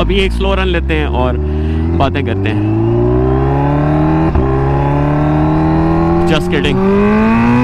अभी एक slow run लेते हैं और बातें करते हैं। Just kidding.